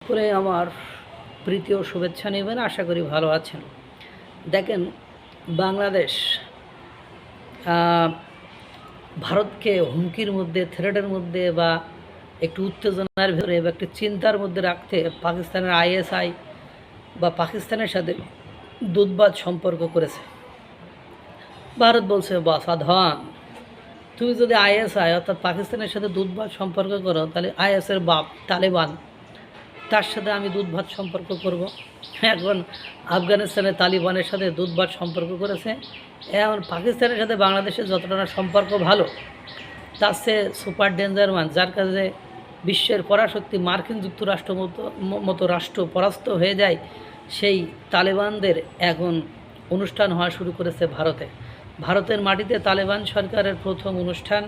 করে আমার প্রীতি ও শুভেচ্ছা নেবেন। আশা করি ভালো আছেন। দেখেন, বাংলাদেশ ভারতকে হুমকির মধ্যে, থ্রেটের মধ্যে বা একটু উত্তেজনার ভেতরে বা একটু চিন্তার মধ্যে রাখতে পাকিস্তানের আইএসআই বা পাকিস্তানের সাথে দুধবাদ সম্পর্ক করেছে। ভারত বলছে, বাস আধান, তুমি যদি আইএসআই অর্থাৎ পাকিস্তানের সাথে দুধবাদ সম্পর্ক করো, তাহলে আইএসের বাপ তালেবান, তার সাথে আমি দুধভাত সম্পর্ক করব। এখন আফগানিস্তানের তালিবানের সাথে দুধভাত সম্পর্ক করেছে। এখন পাকিস্তানের সাথে বাংলাদেশের যতটা না সম্পর্ক ভালো, তার চেয়ে সুপার ডেঞ্জার মান, যার কাছে বিশ্বের পরাশক্তি মার্কিন যুক্তরাষ্ট্র মতো রাষ্ট্র পরাস্ত হয়ে যায়, সেই তালেবানদের এখন অনুষ্ঠান হওয়া শুরু করেছে ভারতে। ভারতের মাটিতে তালেবান সরকারের প্রথম অনুষ্ঠান,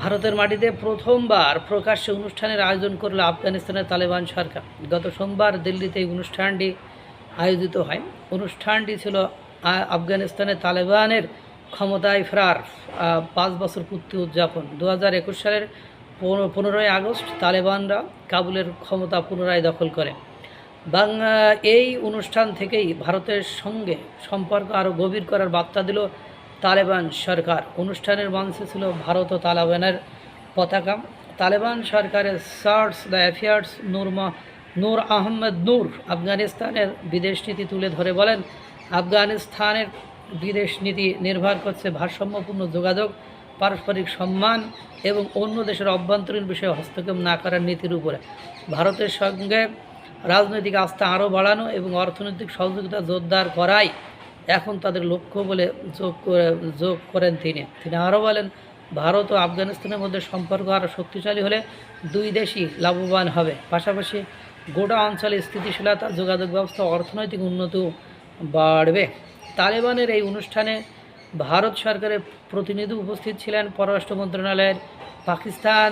ভারতের মাটিতে প্রথমবার প্রকাশ্যে অনুষ্ঠানের আয়োজন করল আফগানিস্তানের তালেবান সরকার। গত সোমবার দিল্লিতে এই অনুষ্ঠানটি আয়োজিত হয়। অনুষ্ঠানটি ছিল আফগানিস্তানে তালেবানের ক্ষমতায় ফেরার 5 বছর পূর্তি উদযাপন। 2021 সালের 15ই আগস্ট তালেবানরা কাবুলের ক্ষমতা পুনরায় দখল করে। এই অনুষ্ঠান থেকেই ভারতের সঙ্গে সম্পর্ক আরও গভীর করার বার্তা দিল তালেবান সরকার। অনুষ্ঠানের মঞ্চে ছিল ভারত ও তালেবানের পতাকা। তালেবান সরকারের সার্স দ্য অ্যাফেয়ার্স নূর আহমেদ নূর আফগানিস্তানের বিদেশ নীতি তুলে ধরে বলেন, আফগানিস্তানের বিদেশ নীতি নির্ভর করছে ভারসাম্যপূর্ণ যোগাযোগ, পারস্পরিক সম্মান এবং অন্য দেশের অভ্যন্তরীণ বিষয়ে হস্তক্ষেপ না করার নীতির উপরে। ভারতের সঙ্গে রাজনৈতিক আস্থা আরও বাড়ানো এবং অর্থনৈতিক সহযোগিতা জোরদার করাই এখন তাদের লক্ষ্য বলে যোগ করেন তিনি। আরও বলেন, ভারত ও আফগানিস্তানের মধ্যে সম্পর্ক আরও শক্তিশালী হলে দুই দেশই লাভবান হবে। পাশাপাশি গোটা অঞ্চলে স্থিতিশীলতা, যোগাযোগ ব্যবস্থা, অর্থনৈতিক উন্নতিও বাড়বে। তালেবানের এই অনুষ্ঠানে ভারত সরকারের প্রতিনিধি উপস্থিত ছিলেন। পররাষ্ট্র মন্ত্রণালয়ের পাকিস্তান,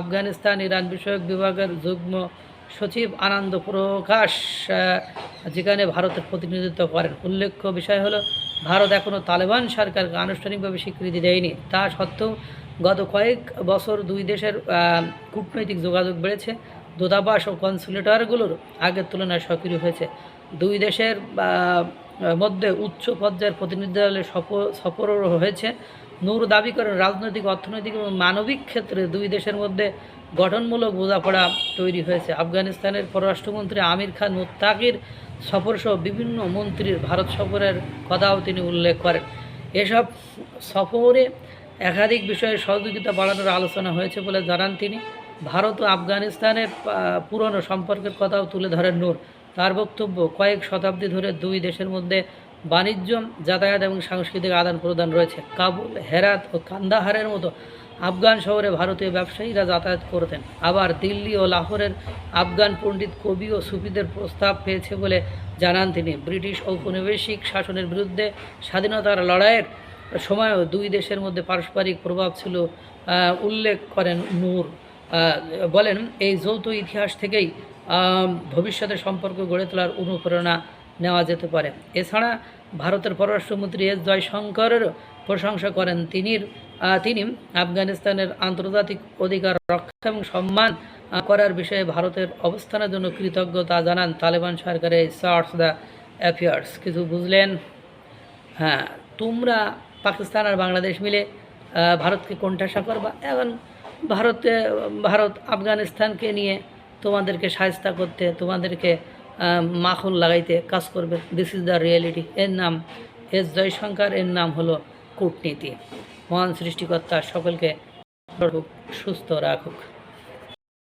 আফগানিস্তান, ইরান বিষয়ক বিভাগের যুগ্ম সচিব আনন্দ প্রকাশ যেখানে ভারতের প্রতিনিধিত্ব করেন। উল্লেখ্য বিষয় হলো, ভারত এখনও তালেবান সরকারকে আনুষ্ঠানিকভাবে স্বীকৃতি দেয়নি। তা সত্ত্বেও গত কয়েক বছর দুই দেশের কূটনৈতিক যোগাযোগ বেড়েছে। দূতাবাস ও কনসুলেটরগুলোর আগের তুলনায় সক্রিয় হয়েছে। দুই দেশের মধ্যে উচ্চ পর্যায়ের প্রতিনিধিদলের সফরও হয়েছে। নূর দাবি করেন, রাজনৈতিক, অর্থনৈতিক এবং মানবিক ক্ষেত্রে দুই দেশের মধ্যে গঠনমূলক বোঝাপড়া তৈরি হয়েছে। আফগানিস্তানের পররাষ্ট্রমন্ত্রী আমির খান মুত্তাকির সফরসহ বিভিন্ন মন্ত্রীর ভারত সফরের কথাও তিনি উল্লেখ করেন। এসব সফরে একাধিক বিষয়ে সহযোগিতা বাড়ানোর আলোচনা হয়েছে বলে জানান তিনি। ভারত ও আফগানিস্তানের পুরনো সম্পর্কের কথাও তুলে ধরেন নূর। তার বক্তব্য, কয়েক শতাব্দী ধরে দুই দেশের মধ্যে বাণিজ্য, যাতায়াত এবং সাংস্কৃতিক আদান প্রদান রয়েছে। কাবুল, হেরাত ও কান্দাহারের মতো আফগান শহরে ভারতীয় ব্যবসায়ীরা যাতায়াত করতেন। আবার দিল্লি ও লাহোরের আফগান পণ্ডিত, কবি ও সুফিদের প্রস্তাব পেয়েছে বলে জানান তিনি। ব্রিটিশ ঔপনিবেশিক শাসনের বিরুদ্ধে স্বাধীনতার লড়াইয়ের সময়ও দুই দেশের মধ্যে পারস্পরিক প্রভাব ছিল উল্লেখ করেন নূর। বলেন, এই যৌথ ইতিহাস থেকেই ভবিষ্যতে সম্পর্ক গড়ে তোলার অনুপ্রেরণা নেওয়া যেতে পারে। এছাড়া ভারতের পররাষ্ট্রমন্ত্রী এস জয়শঙ্করেরও প্রশংসা করেন। তিনি আফগানিস্তানের আন্তর্জাতিক অধিকার রক্ষা এবং সম্মান করার বিষয়ে ভারতের অবস্থানের জন্য কৃতজ্ঞতা জানান। তালেবান সরকারের সার্চ দ্য অ্যাফেয়ার্স। কিছু বুঝলেন? হ্যাঁ, তোমরা পাকিস্তান আর বাংলাদেশ মিলে ভারতকে কোণঠাসা করবা। এখন ভারত আফগানিস্তানকে নিয়ে তোমাদেরকে শায়েস্তা করতে, তোমাদেরকে মাখন লাগাইতে কাজ করবে। This is the reality. এর নাম এস জয়শঙ্কর, এর নাম হলো কূটনীতি। মহান সৃষ্টিকর্তা সকলকে সুস্থ রাখুক।